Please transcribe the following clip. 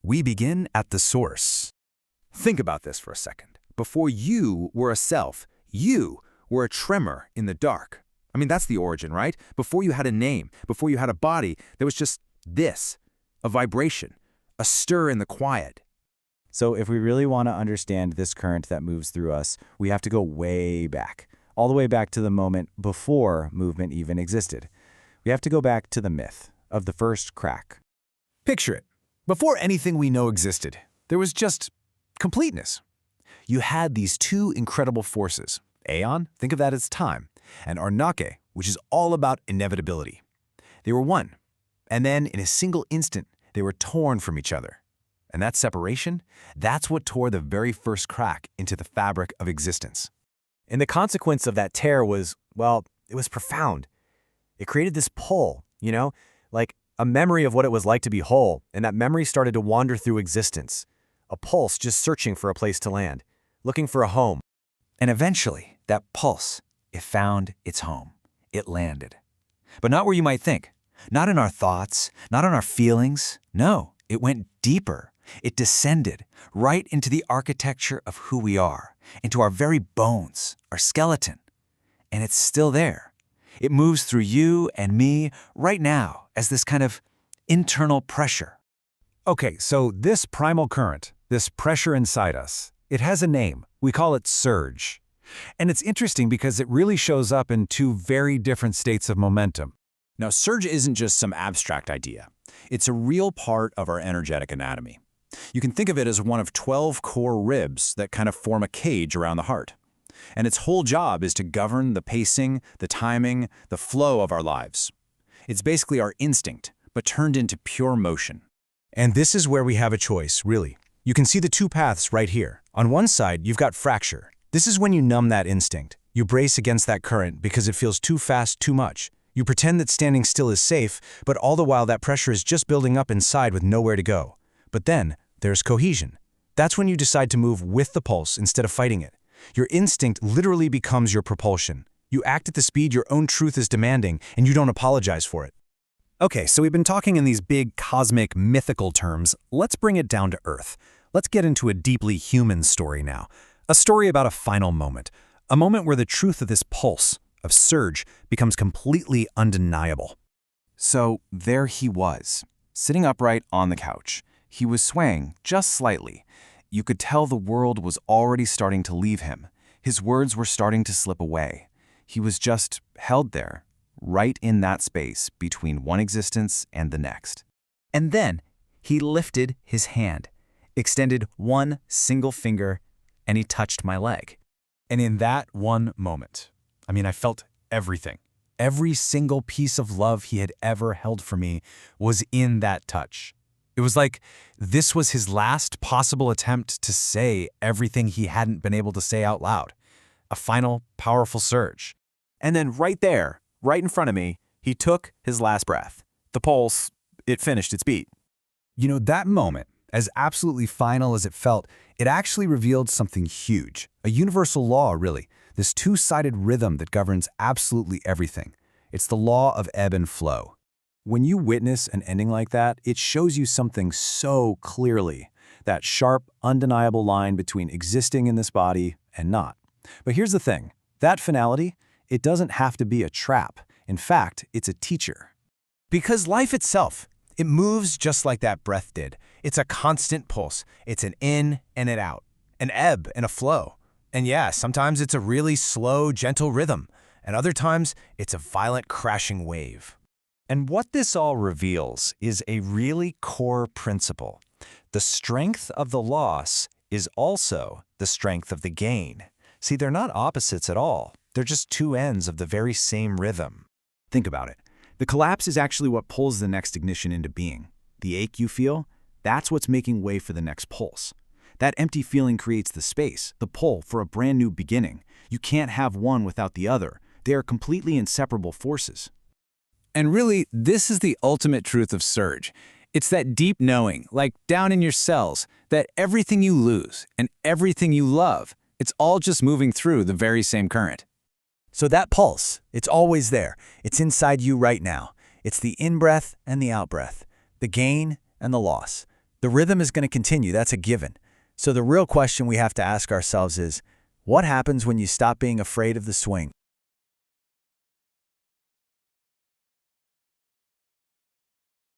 We begin at the source. Think about this for a second. Before you were a self, you were a tremor in the dark. I mean, that's the origin, right? Before you had a name, before you had a body, there was just this, a vibration, a stir in the quiet. So if we really want to understand this current that moves through us, we have to go way back, all the way back to the moment before movement even existed. We have to go back to the myth of the first crack. Picture it. Before anything we know existed, there was just completeness. You had these two incredible forces. Aeon, think of that as time, and Arnake, which is all about inevitability. They were one, and then in a single instant, they were torn from each other. And that separation, that's what tore the very first crack into the fabric of existence. And the consequence of that tear was, well, it was profound. It created this pull, like a memory of what it was like to be whole, and that memory started to wander through existence. A pulse just searching for a place to land, looking for a home. And eventually, that pulse, it found its home. It landed. But not where you might think. Not in our thoughts, not in our feelings. No, it went deeper. It descended right into the architecture of who we are, into our very bones, our skeleton. And it's still there. It moves through you and me right now as this kind of internal pressure. Okay, so this primal current, this pressure inside us, it has a name. We call it surge. And it's interesting because it really shows up in two very different states of momentum. Now, surge isn't just some abstract idea. It's a real part of our energetic anatomy. You can think of it as one of 12 core ribs that kind of form a cage around the heart. And its whole job is to govern the pacing, the timing, the flow of our lives. It's basically our instinct, but turned into pure motion. And this is where we have a choice, really. You can see the two paths right here. On one side, you've got fracture. This is when you numb that instinct. You brace against that current because it feels too fast, too much. You pretend that standing still is safe, but all the while that pressure is just building up inside with nowhere to go. But then, there's cohesion. That's when you decide to move with the pulse instead of fighting it. Your instinct literally becomes your propulsion. You act at the speed your own truth is demanding, and you don't apologize for it. Okay, so we've been talking in these big, cosmic, mythical terms. Let's bring it down to earth. Let's get into a deeply human story now. A story about a final moment. A moment where the truth of this pulse, of surge, becomes completely undeniable. So there he was, sitting upright on the couch. He was swaying just slightly. You could tell the world was already starting to leave him. His words were starting to slip away. He was just held there, right in that space between one existence and the next. And then he lifted his hand, extended one single finger, and he touched my leg. And in that one moment, I felt everything. Every single piece of love he had ever held for me was in that touch. It was like this was his last possible attempt to say everything he hadn't been able to say out loud. A final, powerful surge. And then right there, right in front of me, he took his last breath. The pulse, it finished its beat. That moment, as absolutely final as it felt, it actually revealed something huge. A universal law, really. This two-sided rhythm that governs absolutely everything. It's the law of ebb and flow. When you witness an ending like that, it shows you something so clearly. That sharp, undeniable line between existing in this body and not. But here's the thing. That finality, it doesn't have to be a trap. In fact, it's a teacher. Because life itself, it moves just like that breath did. It's a constant pulse. It's an in and an out, an ebb and a flow. And yeah, sometimes it's a really slow, gentle rhythm, and other times it's a violent, crashing wave. And what this all reveals is a really core principle. The strength of the loss is also the strength of the gain. See, they're not opposites at all. They're just two ends of the very same rhythm. Think about it. The collapse is actually what pulls the next ignition into being. The ache you feel, that's what's making way for the next pulse. That empty feeling creates the space, the pull for a brand new beginning. You can't have one without the other. They are completely inseparable forces. And really, this is the ultimate truth of surge. It's that deep knowing, like down in your cells, that everything you lose and everything you love, it's all just moving through the very same current. So that pulse, it's always there. It's inside you right now. It's the in-breath and the out-breath, the gain and the loss, The rhythm is going to continue, that's a given. So the real question we have to ask ourselves is, what happens when you stop being afraid of the swing?